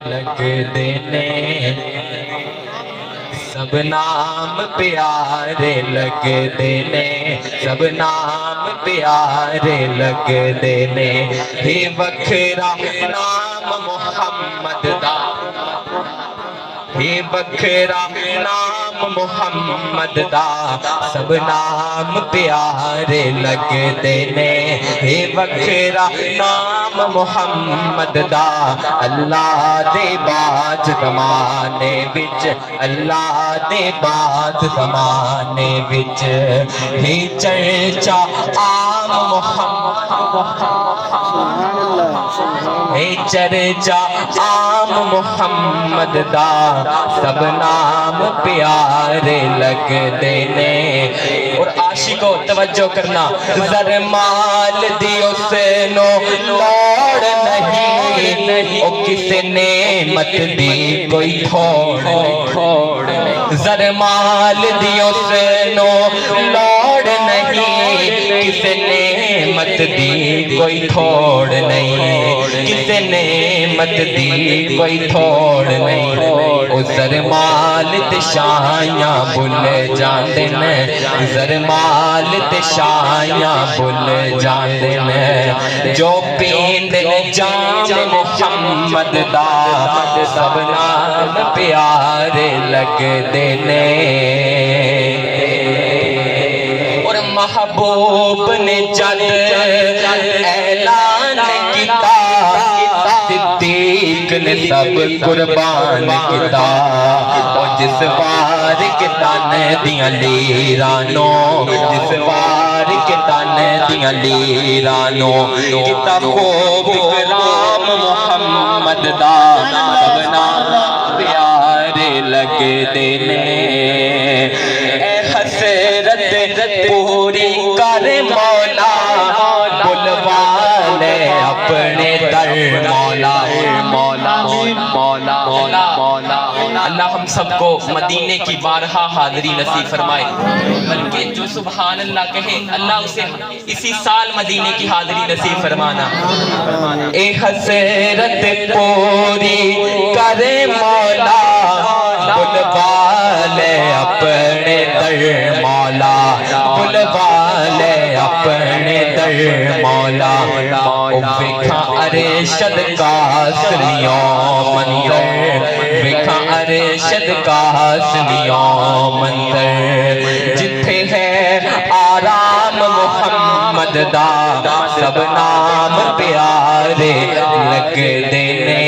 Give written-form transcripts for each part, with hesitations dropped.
لگ دینے سب نام پیارے لگ دینے سب نام پیارے لگ دینے ہی وکھرا نام محمد دا ہی وکھرا نام محمد دا سب نام پیارے لگ دینے ہی وکھرا نام محمد دا اللہ دے باج زمانے وچ اللہ دے باج زمانے وچ ہی چرچا عام محمد ہی چرچا عام محمد دا سب نام پیارے لگ دینے اور عاشقوں توجہ کرنا زر مال دیو سے نو لوڑ نہیں او کسی نعمت دی کوئی تھوڑ زر مال دیو سے نو لوڑ نہیں کسی نعمت دی کوئی تھوڑ نہیں کسی نعمت دی کوئی تھوڑ نہیں او زر مال تے شایاں بھل جاندے نے زر مال تے شایاں بھل جاندے نے جو پیندے جام محمد دا سب نام پیارے لگ دینے اور محبوب نے جد اعلان کیتا صدیق نے سب قربان کیتا اور جس وار کے تانے دیاں لیرانوں جس وار کے تانے دیاں لیرانوں کیتا خوب اکرام محمد دا سب نام پیارے لگ دینے اے حسرت پوری کر مولا بلوا لے اپنے در مولا مولا مولا مولا مولا اللہ ہم سب کو مدینے کی بارہا حاضری نصیب فرمائے بلکہ جو سبحان اللہ کہے اللہ اسے اسی سال مدینے کی حاضری نصیب فرمانا اے حسرت پوری کرے مولا بلوا لے اپنے در مولا بلوا لے اپنے در مولا او وکھا ارشد کاسلیوں منظر وکھا ارشد کاسلیوں منظر جتھے ہے آرام محمد دا سب نام پیارے لگ دینے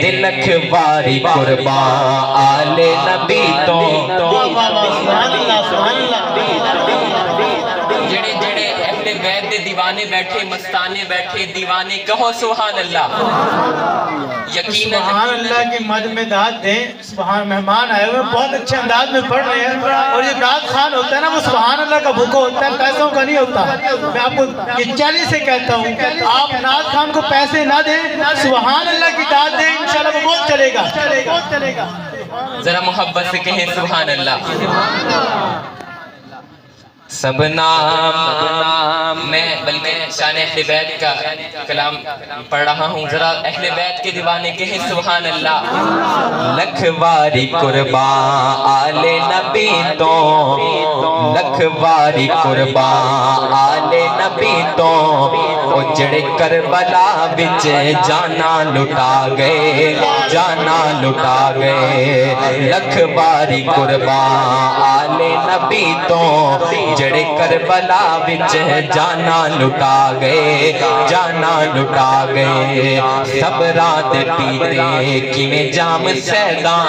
دلکھ واری قربان آل نبی تو جڑے جڑے اہل بیت دے دیوانے بیٹھے مستانے بیٹھے دیوانے کہو سبحان اللہ یقینا سبحان اللہ کی مد میں داد دیں سبحان مہمان آئے ہوئے بہت اچھے انداز میں پڑھ رہے ہیں اور یہ نعت خوان ہوتا ہے نا وہ سبحان اللہ کا بھوکا ہوتا ہے پیسوں کا نہیں ہوتا میں آپ کو یہ چیلنج سے کہتا ہوں آپ نعت خوان کو پیسے نہ دیں سبحان اللہ کی داد دیں انشاءاللہ وہ بہت چلے گا ذرا محبت سے کہیں سبحان اللہ سب نام میں بلکہ شان اہل بیت کا کلام پڑھ رہا ہوں ذرا اہل بیت کے دیوانے کہیں سبحان اللہ لکھ واری قربان آل نبی تو لکھ واری قربان آل نبی تو او جڑے کربلا وچ جانا لٹا گئے جانا لٹا گئے لکھ واری قربان آل نبی تو جڑے کربلا وچ جانا لٹا گئے جانا لٹا گئے صبراں دے پیتے کیویں جام سیداں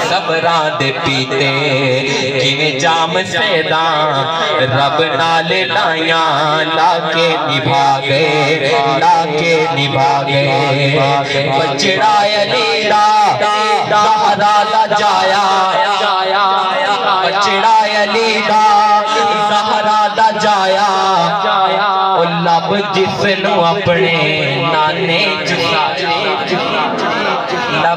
صبراں دے پیتے کیویں جام سیداں رب نال لائیاں لا کے نبھا گئے لا کے نبھا گئے بچڑا علی دا زہرا دا جایا بچڑا علی دا زہرا دا جایا او لب جس نو اپنے نانے چسایا